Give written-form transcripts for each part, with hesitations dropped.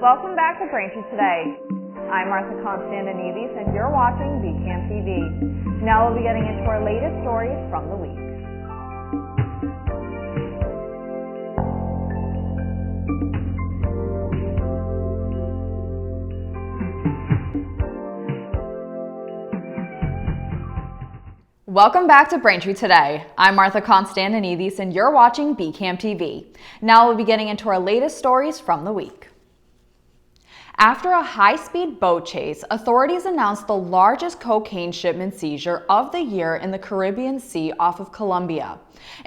Welcome back to Braintree Today. I'm Martha Konstandinidis and you're watching BCAM TV. Now we'll be getting into our latest stories from the week. Welcome back to Braintree Today. I'm Martha Konstandinidis and you're watching BCAM TV. Now we'll be getting into our latest stories from the week. After a high-speed boat chase, authorities announced the largest cocaine shipment seizure of the year in the Caribbean Sea off of Colombia.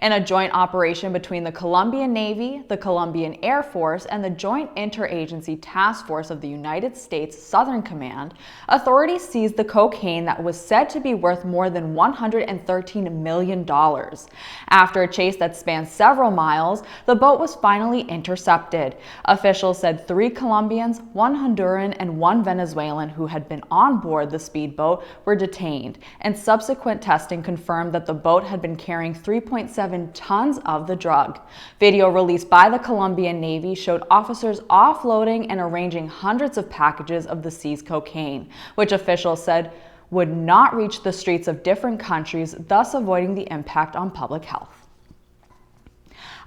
In a joint operation between the Colombian Navy, the Colombian Air Force, and the Joint Interagency Task Force of the United States Southern Command, authorities seized the cocaine that was said to be worth more than $113 million. After a chase that spanned several miles, the boat was finally intercepted. Officials said 3 Colombians, 1 Honduran, and 1 Venezuelan who had been on board the speedboat were detained, and subsequent testing confirmed that the boat had been carrying 3.7 tons of the drug. Video released by the Colombian Navy showed officers offloading and arranging hundreds of packages of the seized cocaine, which officials said would not reach the streets of different countries, thus avoiding the impact on public health.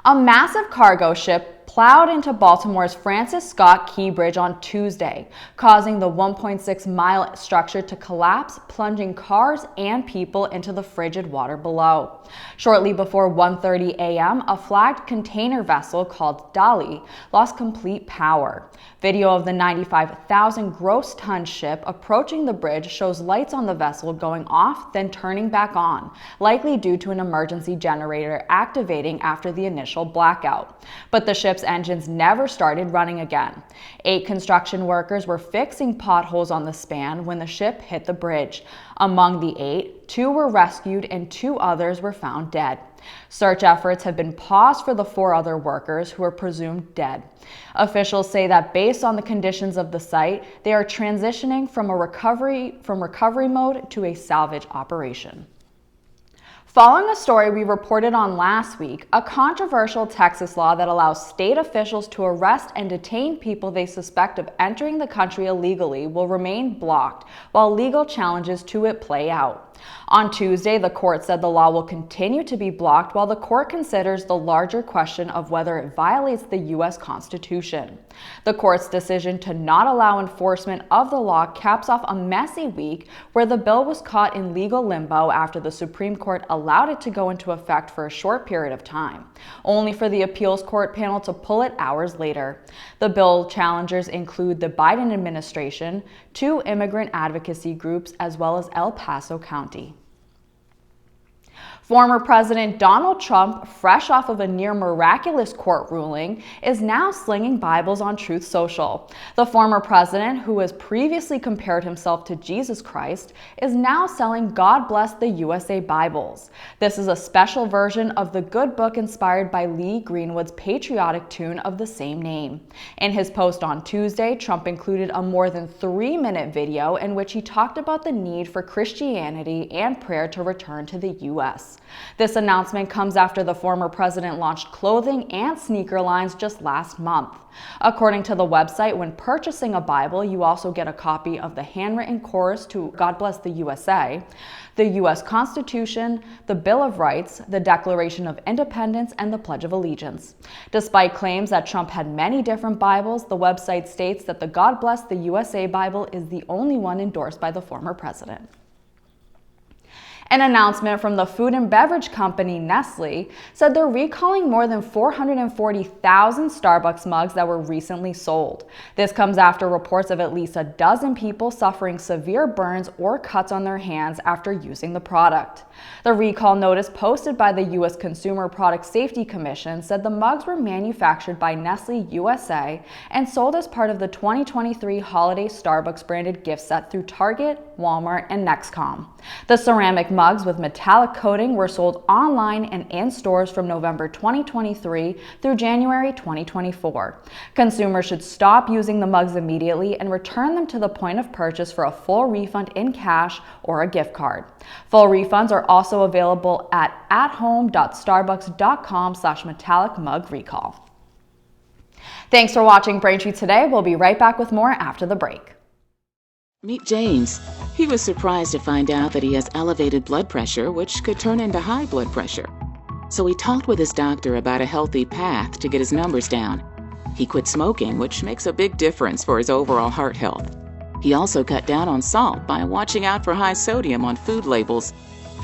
A massive cargo ship plowed into Baltimore's Francis Scott Key Bridge on Tuesday, causing the 1.6-mile structure to collapse, plunging cars and people into the frigid water below. Shortly before 1:30 a.m., a flagged container vessel called Dali lost complete power. Video of the 95,000 gross ton ship approaching the bridge shows lights on the vessel going off, then turning back on, likely due to an emergency generator activating after the initial blackout. But the ship's engines never started running again. 8 construction workers were fixing potholes on the span when the ship hit the bridge. Among the 8, 2 were rescued and 2 others were found dead. Search efforts have been paused for the 4 other workers who are presumed dead. Officials say that based on the conditions of the site, they are transitioning from recovery mode to a salvage operation. Following a story we reported on last week, a controversial Texas law that allows state officials to arrest and detain people they suspect of entering the country illegally will remain blocked while legal challenges to it play out. On Tuesday, the court said the law will continue to be blocked while the court considers the larger question of whether it violates the U.S. Constitution. The court's decision to not allow enforcement of the law caps off a messy week where the bill was caught in legal limbo after the Supreme Court allowed it to go into effect for a short period of time, only for the appeals court panel to pull it hours later. The bill challengers include the Biden administration, 2 immigrant advocacy groups, as well as El Paso County. Former President Donald Trump, fresh off of a near miraculous court ruling, is now slinging Bibles on Truth Social. The former president, who has previously compared himself to Jesus Christ, is now selling God Bless the USA Bibles. This is a special version of the good book inspired by Lee Greenwood's patriotic tune of the same name. In his post on Tuesday, Trump included a more than 3-minute video in which he talked about the need for Christianity and prayer to return to the U.S. This announcement comes after the former president launched clothing and sneaker lines just last month. According to the website, when purchasing a Bible, you also get a copy of the handwritten chorus to God Bless the USA, the U.S. Constitution, the Bill of Rights, the Declaration of Independence, and the Pledge of Allegiance. Despite claims that Trump had many different Bibles, the website states that the God Bless the USA Bible is the only one endorsed by the former president. An announcement from the food and beverage company Nestle said they're recalling more than 440,000 Starbucks mugs that were recently sold. This comes after reports of at least a dozen people suffering severe burns or cuts on their hands after using the product. The recall notice posted by the U.S. Consumer Product Safety Commission said the mugs were manufactured by Nestle USA and sold as part of the 2023 holiday Starbucks branded gift set through Target, Walmart, and Nextcom. The ceramic mugs with metallic coating were sold online and in stores from November 2023 through January 2024. Consumers should stop using the mugs immediately and return them to the point of purchase for a full refund in cash or a gift card. Full refunds are also available at athome.starbucks.com/metallic mug recall. Thanks for watching Braintree today. We'll be right back with more after the break. Meet James. He was surprised to find out that he has elevated blood pressure, which could turn into high blood pressure. So he talked with his doctor about a healthy path to get his numbers down. He quit smoking, which makes a big difference for his overall heart health. He also cut down on salt by watching out for high sodium on food labels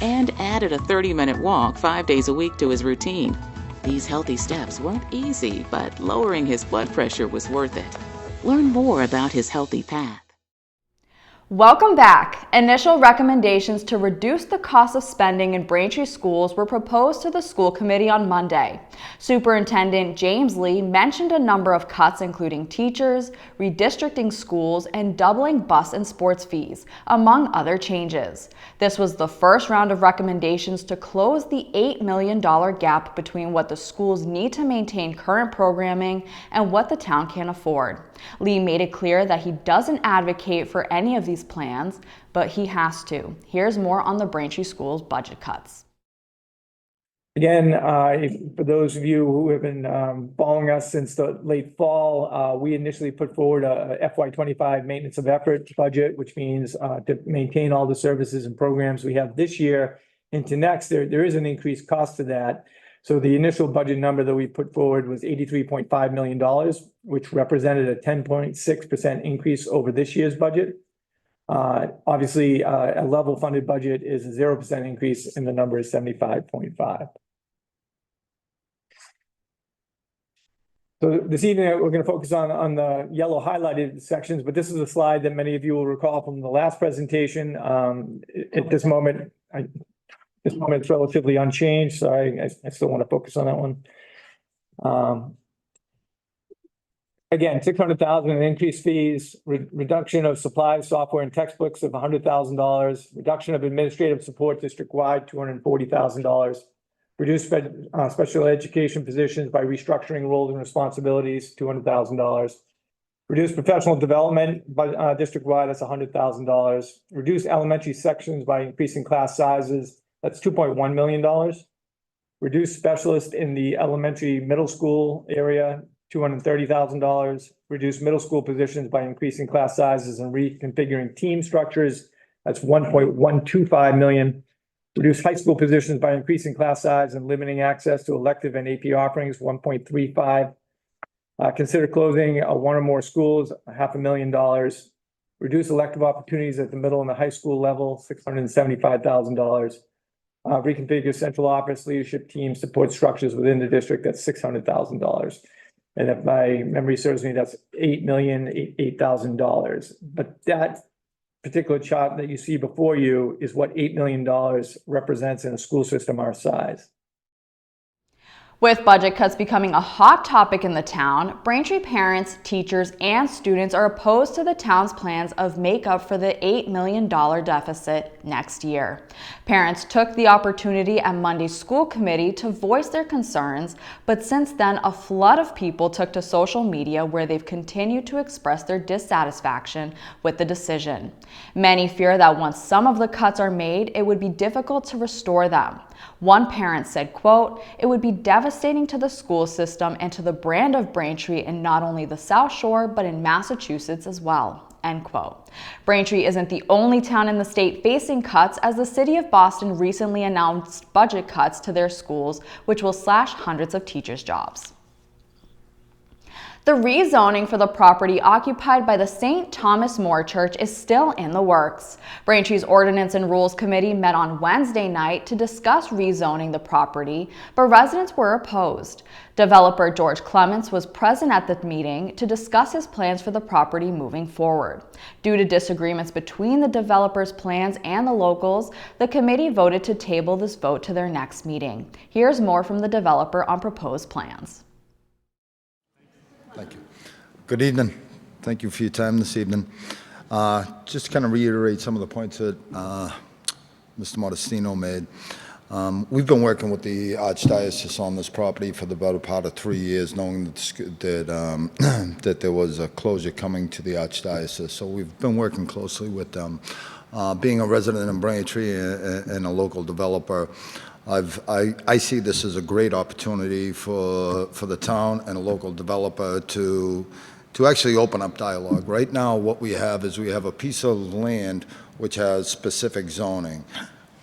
and added a 30-minute walk 5 days a week to his routine. These healthy steps weren't easy, but lowering his blood pressure was worth it. Learn more about his healthy path. Welcome back. Initial recommendations to reduce the cost of spending in Braintree schools were proposed to the school committee on Monday. Superintendent James Lee mentioned a number of cuts, including teachers, redistricting schools, and doubling bus and sports fees, among other changes. This was the first round of recommendations to close the $8 million gap between what the schools need to maintain current programming and what the town can afford. Lee made it clear that he doesn't advocate for any of these plans, but he has to. Here's more on the Braintree Schools budget cuts. Again, for those of you who have been following us since the late fall, we initially put forward a FY25 maintenance of effort budget, which means to maintain all the services and programs we have this year into next. There is an increased cost to that. So the initial budget number that we put forward was $83.5 million, which represented a 10.6% increase over this year's budget. Obviously, a level funded budget is a 0% increase, and the number is 75.5. So this evening, we're going to focus on the yellow highlighted sections, but this is a slide that many of you will recall from the last presentation. At this moment, it's relatively unchanged, so I still want to focus on that one. Again, $600,000 in increased fees, reduction of supplies, software, and textbooks of $100,000, reduction of administrative support district-wide, $240,000, reduced special education positions by restructuring roles and responsibilities, $200,000, reduced professional development by district-wide, that's $100,000, reduce elementary sections by increasing class sizes, that's $2.1 million. Reduce specialists in the elementary middle school area, $230,000. Reduce middle school positions by increasing class sizes and reconfiguring team structures, that's $1.125 million. Reduce high school positions by increasing class size and limiting access to elective and AP offerings, $1.35. Consider closing one or more schools, $500,000. Reduce elective opportunities at the middle and the high school level, $675,000. Reconfigure central office leadership team support structures within the district, that's $600,000. And if my memory serves me, that's $8,008,000. But that particular chart that you see before you is what $8 million represents in a school system our size. With budget cuts becoming a hot topic in the town, Braintree parents, teachers, and students are opposed to the town's plans of make up for the $8 million deficit next year. Parents took the opportunity at Monday's school committee to voice their concerns, but since then a flood of people took to social media where they've continued to express their dissatisfaction with the decision. Many fear that once some of the cuts are made, it would be difficult to restore them. One parent said, quote, "It would be devastating to the school system and to the brand of Braintree in not only the South Shore, but in Massachusetts as well," end quote. Braintree isn't the only town in the state facing cuts, as the city of Boston recently announced budget cuts to their schools, which will slash hundreds of teachers' jobs. The rezoning for the property occupied by the St. Thomas More Church is still in the works. Braintree's Ordinance and Rules Committee met on Wednesday night to discuss rezoning the property, but residents were opposed. Developer George Clements was present at the meeting to discuss his plans for the property moving forward. Due to disagreements between the developer's plans and the locals, the committee voted to table this vote to their next meeting. Here's more from the developer on proposed plans. Thank you. Good evening. Thank you for your time this evening. Just to kind of reiterate some of the points that Mr. Modestino made. We've been working with the Archdiocese on this property for the better part of 3 years, knowing that there was a closure coming to the Archdiocese. So we've been working closely with them. Being a resident in Braintree and a local developer, I see this as a great opportunity for the town and a local developer to actually open up dialogue. Right now, what we have is we have a piece of land which has specific zoning.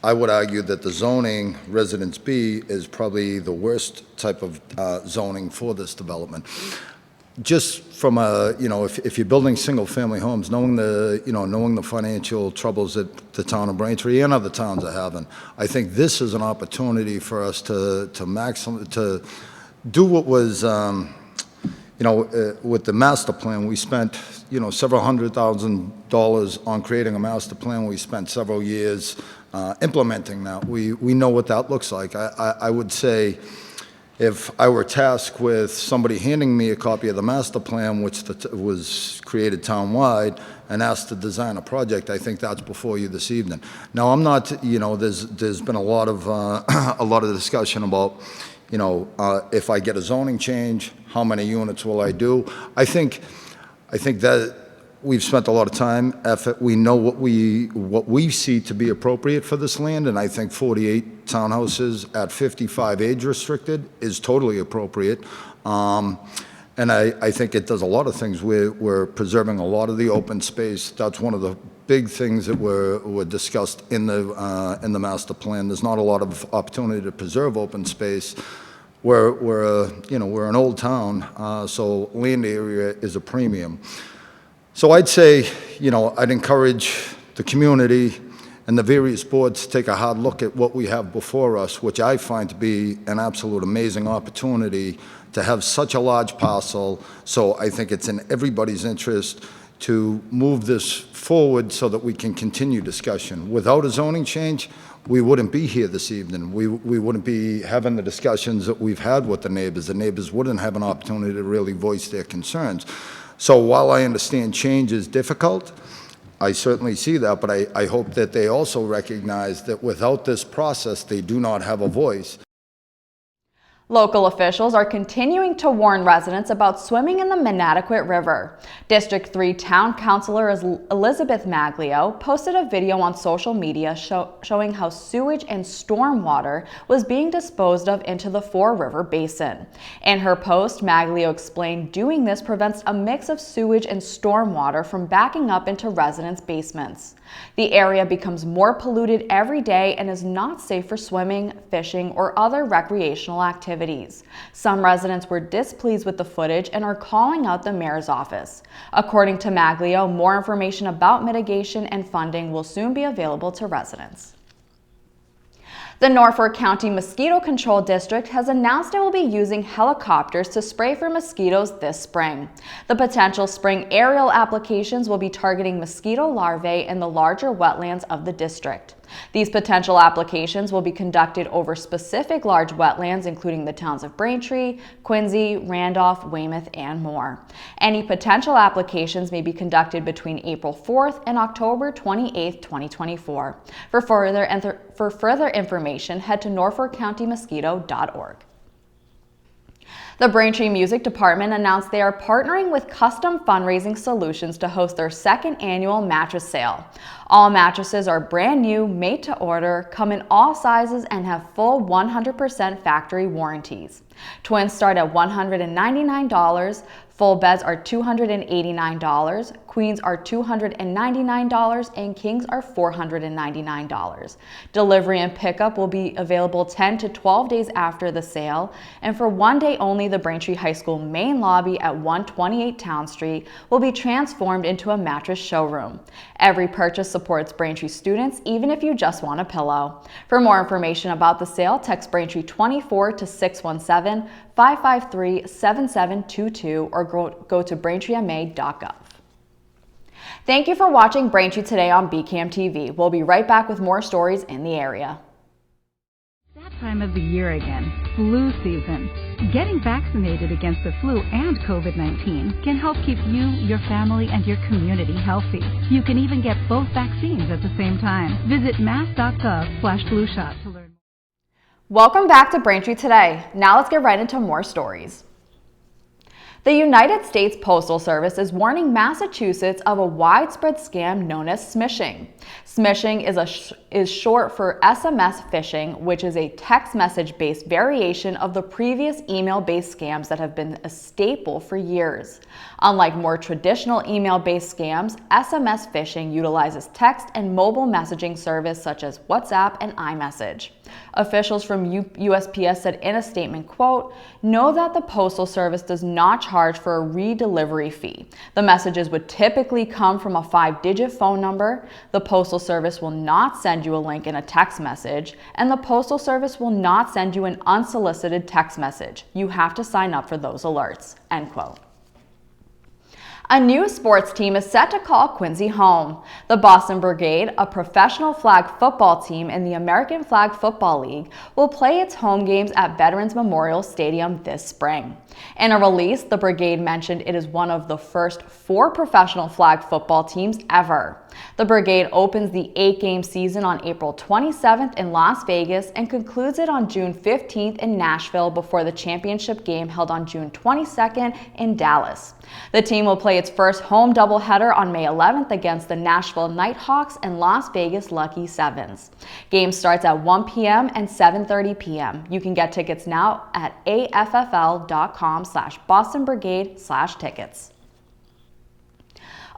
I would argue that the zoning, Residence B, is probably the worst type of zoning for this development. Just from a, if you're building single-family homes, knowing the financial troubles that the town of Braintree and other towns are having, I think this is an opportunity for us to do what was, with the master plan, we spent, several $100,000 on creating a master plan. We spent several years implementing that. We know what that looks like. I would say, if I were tasked with somebody handing me a copy of the master plan, which was created townwide, and asked to design a project, I think that's before you this evening. Now, I'm not, there's been a lot of discussion about, if I get a zoning change, how many units will I do? I think that we've spent a lot of time, effort. We know what we see to be appropriate for this land, and I think 48 townhouses at 55 age restricted is totally appropriate. And I think it does a lot of things. We're preserving a lot of the open space. That's one of the big things that were discussed in the master plan. There's not a lot of opportunity to preserve open space. We're an old town, so land area is a premium. So I'd say, I'd encourage the community and the various boards to take a hard look at what we have before us, which I find to be an absolute amazing opportunity to have such a large parcel. So I think it's in everybody's interest to move this forward so that we can continue discussion. Without a zoning change, we wouldn't be here this evening. We wouldn't be having the discussions that we've had with the neighbors. The neighbors wouldn't have an opportunity to really voice their concerns. So while I understand change is difficult, I certainly see that, but I hope that they also recognize that without this process, they do not have a voice. Local officials are continuing to warn residents about swimming in the Inadequate River. District 3 Town Councilor Elizabeth Maglio posted a video on social media showing how sewage and stormwater was being disposed of into the Fore River Basin. In her post, Maglio explained doing this prevents a mix of sewage and stormwater from backing up into residents' basements. The area becomes more polluted every day and is not safe for swimming, fishing, or other recreational activities. Some residents were displeased with the footage and are calling out the mayor's office. According to Maglio, more information about mitigation and funding will soon be available to residents. The Norfolk County Mosquito Control District has announced it will be using helicopters to spray for mosquitoes this spring. The potential spring aerial applications will be targeting mosquito larvae in the larger wetlands of the district. These potential applications will be conducted over specific large wetlands, including the towns of Braintree, Quincy, Randolph, Weymouth, and more. Any potential applications may be conducted between April 4th and October 28th, 2024. For further information, head to norfolkcountymosquito.org. The Braintree Music Department announced they are partnering with Custom Fundraising Solutions to host their second annual mattress sale. All mattresses are brand new, made to order, come in all sizes, and have full 100% factory warranties. Twins start at $199, full beds are $289, queens are $299, and kings are $499. Delivery and pickup will be available 10 to 12 days after the sale, and for one day only, the Braintree High School main lobby at 128 Town Street will be transformed into a mattress showroom. Every purchase supports Braintree students, even if you just want a pillow. For more information about the sale, text Braintree 24 to 617-553-7722 or go to braintreema.gov. Thank you for watching Braintree Today on BCAM TV. We'll be right back with more stories in the area. That time of the year again, flu season. Getting vaccinated against the flu and COVID-19 can help keep you, your family, and your community healthy. You can even get both vaccines at the same time. Visit mass.gov/flushot to learn more. Welcome back to Braintree Today. Now let's get right into more stories. The United States Postal Service is warning Massachusetts of a widespread scam known as smishing. Smishing is short for SMS phishing, which is a text message-based variation of the previous email-based scams that have been a staple for years. Unlike more traditional email-based scams, SMS phishing utilizes text and mobile messaging service such as WhatsApp and iMessage. Officials from USPS said in a statement, quote, "Know that the Postal Service does not charge for a redelivery fee. The messages would typically come from a 5-digit phone number. The Postal Service will not send you a link in a text message, and the Postal Service will not send you an unsolicited text message. You have to sign up for those alerts," end quote. A new sports team is set to call Quincy home. The Boston Brigade, a professional flag football team in the American Flag Football League, will play its home games at Veterans Memorial Stadium this spring. In a release, the Brigade mentioned it is one of the first 4 professional flag football teams ever. The Brigade opens the 8-game season on April 27th in Las Vegas and concludes it on June 15th in Nashville before the championship game held on June 22nd in Dallas. The team will play its first home doubleheader on May 11th against the Nashville Nighthawks and Las Vegas Lucky Sevens. Game starts at 1 p.m. and 7:30 p.m. You can get tickets now at AFFL.com/Boston Brigade/tickets.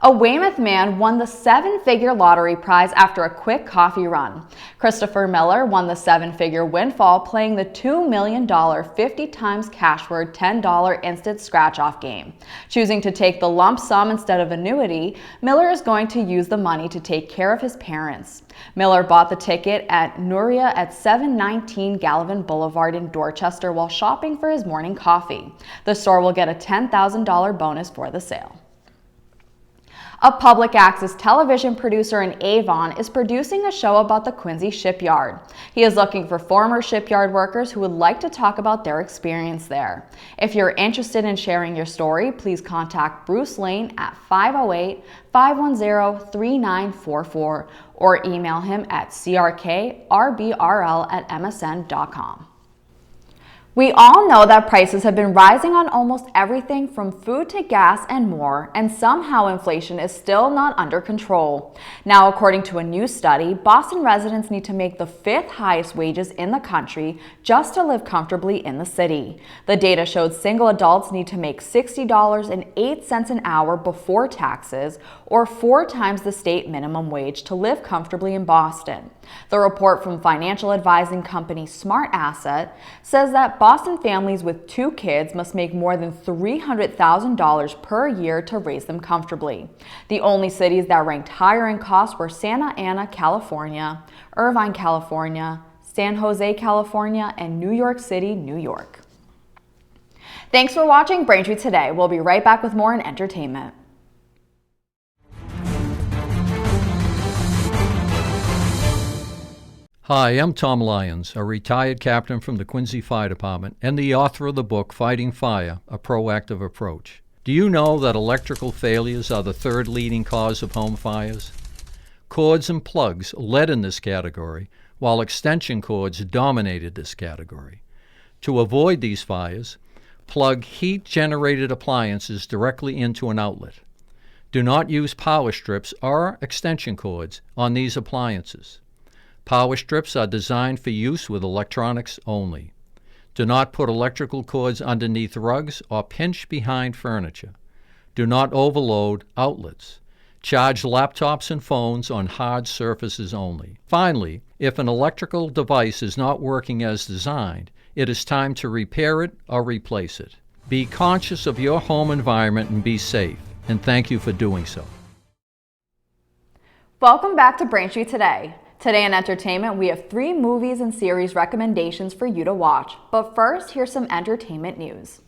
A Weymouth man won the 7-figure lottery prize after a quick coffee run. Christopher Miller won the 7-figure windfall playing the $2 million 50 times cash word $10 instant scratch-off game. Choosing to take the lump sum instead of annuity, Miller is going to use the money to take care of his parents. Miller bought the ticket at Nuria at 719 Gallivan Boulevard in Dorchester while shopping for his morning coffee. The store will get a $10,000 bonus for the sale. A public access television producer in Avon is producing a show about the Quincy shipyard. He is looking for former shipyard workers who would like to talk about their experience there. If you're interested in sharing your story, please contact Bruce Lane at 508-510-3944 or email him at crkrbrl@msn.com. We all know that prices have been rising on almost everything from food to gas and more, and somehow inflation is still not under control. Now, according to a new study, Boston residents need to make the 5th highest wages in the country just to live comfortably in the city. The data showed single adults need to make $60.08 an hour before taxes, or 4 times the state minimum wage to live comfortably in Boston. The report from financial advising company Smart Asset says that Boston families with 2 kids must make more than $300,000 per year to raise them comfortably. The only cities that ranked higher in cost were Santa Ana, California, Irvine, California, San Jose, California, and New York City, New York. Thanks for watching Braintree Today. We'll be right back with more in entertainment. Hi, I'm Tom Lyons, a retired captain from the Quincy Fire Department and the author of the book Fighting Fire, A Proactive Approach. Do you know that electrical failures are the 3rd leading cause of home fires? Cords and plugs led in this category, while extension cords dominated this category. To avoid these fires, plug heat-generated appliances directly into an outlet. Do not use power strips or extension cords on these appliances. Power strips are designed for use with electronics only. Do not put electrical cords underneath rugs or pinch behind furniture. Do not overload outlets. Charge laptops and phones on hard surfaces only. Finally, if an electrical device is not working as designed, it is time to repair it or replace it. Be conscious of your home environment and be safe, and thank you for doing so. Welcome back to Braintree Today. Today in entertainment, we have 3 movies and series recommendations for you to watch. But first, here's some entertainment news.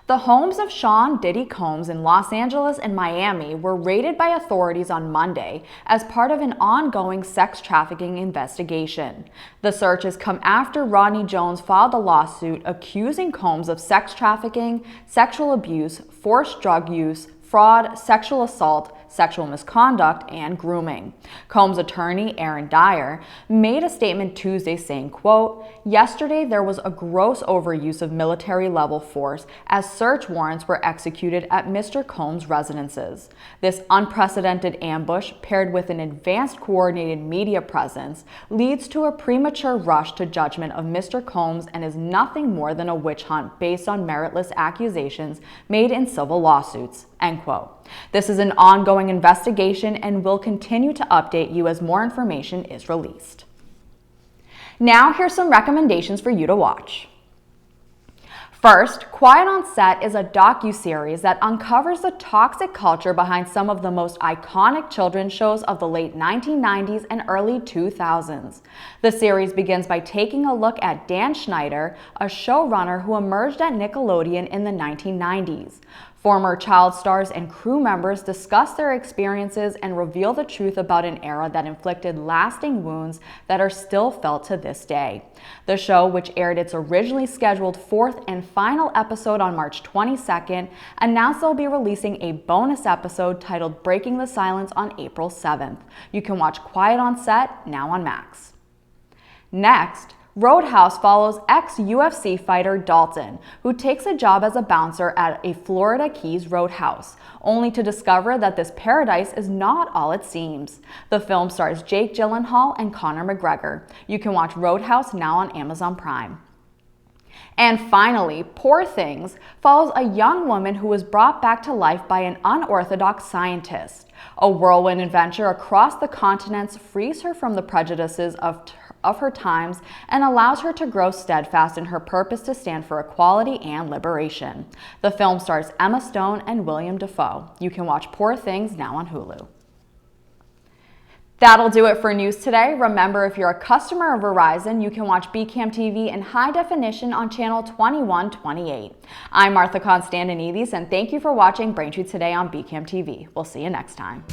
The homes of Sean Diddy Combs in Los Angeles and Miami were raided by authorities on Monday as part of an ongoing sex trafficking investigation. The search has come after Rodney Jones filed a lawsuit accusing Combs of sex trafficking, sexual abuse, forced drug use, fraud, sexual assault, sexual misconduct, and grooming. Combs' attorney, Aaron Dyer, made a statement Tuesday saying, quote, "Yesterday there was a gross overuse of military-level force as search warrants were executed at Mr. Combs' residences. This unprecedented ambush, paired with an advanced coordinated media presence, leads to a premature rush to judgment of Mr. Combs and is nothing more than a witch hunt based on meritless accusations made in civil lawsuits." End quote. This is an ongoing investigation and will continue to update you as more information is released. Now here's some recommendations for you to watch. First, Quiet on Set is a docuseries that uncovers the toxic culture behind some of the most iconic children's shows of the late 1990s and early 2000s. The series begins by taking a look at Dan Schneider, a showrunner who emerged at Nickelodeon in the 1990s. Former child stars and crew members discuss their experiences and reveal the truth about an era that inflicted lasting wounds that are still felt to this day. The show, which aired its originally scheduled fourth and final episode on March 22nd, announced they'll be releasing a bonus episode titled Breaking the Silence on April 7th. You can watch Quiet on Set now on Max. Next, Roadhouse follows ex-UFC fighter Dalton, who takes a job as a bouncer at a Florida Keys roadhouse, only to discover that this paradise is not all it seems. The film stars Jake Gyllenhaal and Conor McGregor. You can watch Roadhouse now on Amazon Prime. And finally, Poor Things follows a young woman who was brought back to life by an unorthodox scientist. A whirlwind adventure across the continents frees her from the prejudices of her times and allows her to grow steadfast in her purpose to stand for equality and liberation. The film stars Emma Stone and William Dafoe. You can watch Poor Things now on Hulu. That'll do it for news today. Remember, if you're a customer of Verizon, you can watch BCAM TV in high definition on channel 2128. I'm Martha Konstandinidis, and thank you for watching Braintree Today on BCAM TV. We'll see you next time.